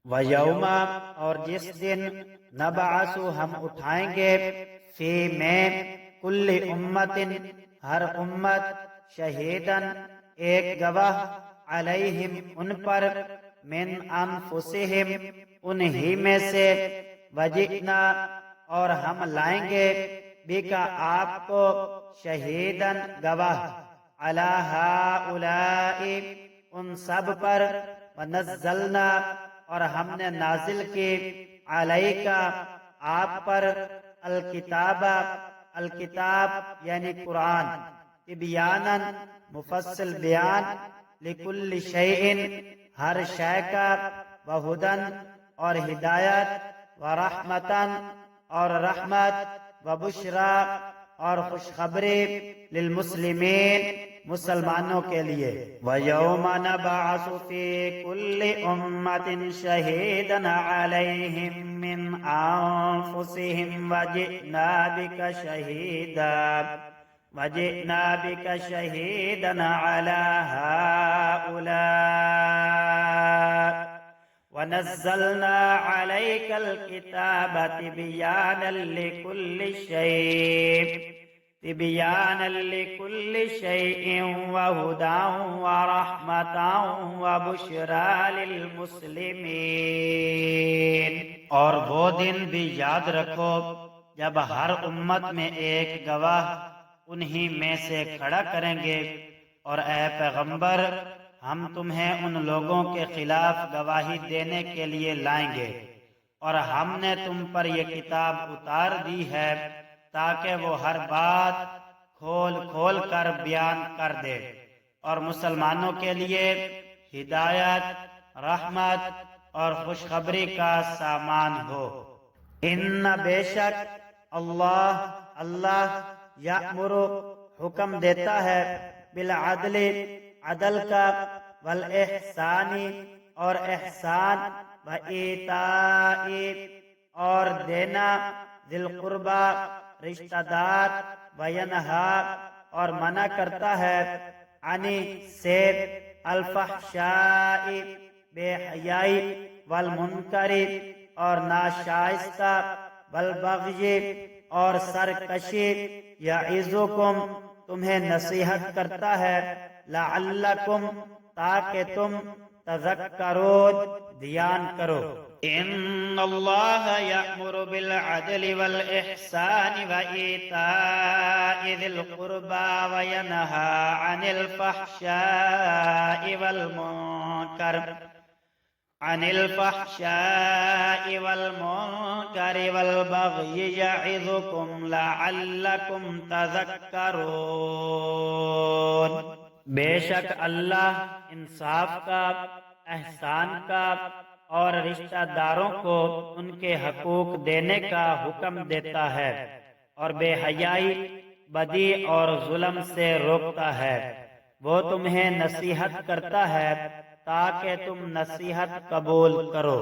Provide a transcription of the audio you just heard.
وَيَوْمَ اور جس دن نبعث ہم اٹھائیں گے فی میں کل امت ہر امت شہیدن ایک گواہ علیہم ان پر من انفسہم انہی میں سے وجئنا اور ہم لائیں گے بکا آپ کو شہیدن گواہ علی ہؤلاء ان سب پر ونزلنا اور ہم نے نازل کی علیکا آپ پر الکتاب یعنی قرآن تبیانا مفصل بیان لکل شیء ہر شے کا وہدن اور ہدایت ورحمتن اور رحمت وبشرا اور خوشخبری للمسلمین مسلمانوں کے لیے وَيَوْمَ نَبْعَثُ فِي كُلِّ أُمَّةٍ شَهِيدًا عَلَيْهِمْ مِنْ أَنفُسِهِمْ وَجِئْنَا بِكَ شَهِيدًا عَلَى هَؤُلَاءِ وَنَزَّلْنَا عَلَيْكَ الْكِتَابَ تِبْيَانًا لِكُلِّ شَيْءٍ وَهُدًى وَرَحْمَةً وَبُشْرَى لِلْمُسْلِمِينَ اور وہ دن بھی یاد رکھو جب ہر امت میں ایک گواہ انہی میں سے کھڑا کریں گے، اور اے پیغمبر ہم تمہیں ان لوگوں کے خلاف گواہی دینے کے لیے لائیں گے، اور ہم نے تم پر یہ کتاب اتار دی ہے تاکہ وہ ہر بات کھول کھول کر بیان کر دے اور مسلمانوں کے لیے ہدایت، رحمت اور خوشخبری کا سامان ہو۔ ان بے شک اللہ یأمر حکم دیتا ہے بالعدل عدل کا، والاحسان اور احسان، وایتاء اور دینا، ذی القربى رشتہ دار، وینہا اور منع کرتا ہے، عن سے الفحشاء بے حیائی، والمنکر اور ناشائستہ، والبغی اور سرکشی، یعظکم تمہیں نصیحت کرتا ہے، لعلکم تاکہ تم تذکرون دھیان کرو۔ ان اللہ یأمر بالعدل والاحسان وایتاء ذی القربى وینہا عن الفحشاء والمنکر والبغی یعظکم لعلکم تذکرون۔ بے شک اللہ انصاف کا، احسان کا اور رشتہ داروں کو ان کے حقوق دینے کا حکم دیتا ہے، اور بے حیائی، بدی اور ظلم سے روکتا ہے۔ وہ تمہیں نصیحت کرتا ہے تاکہ تم نصیحت قبول کرو۔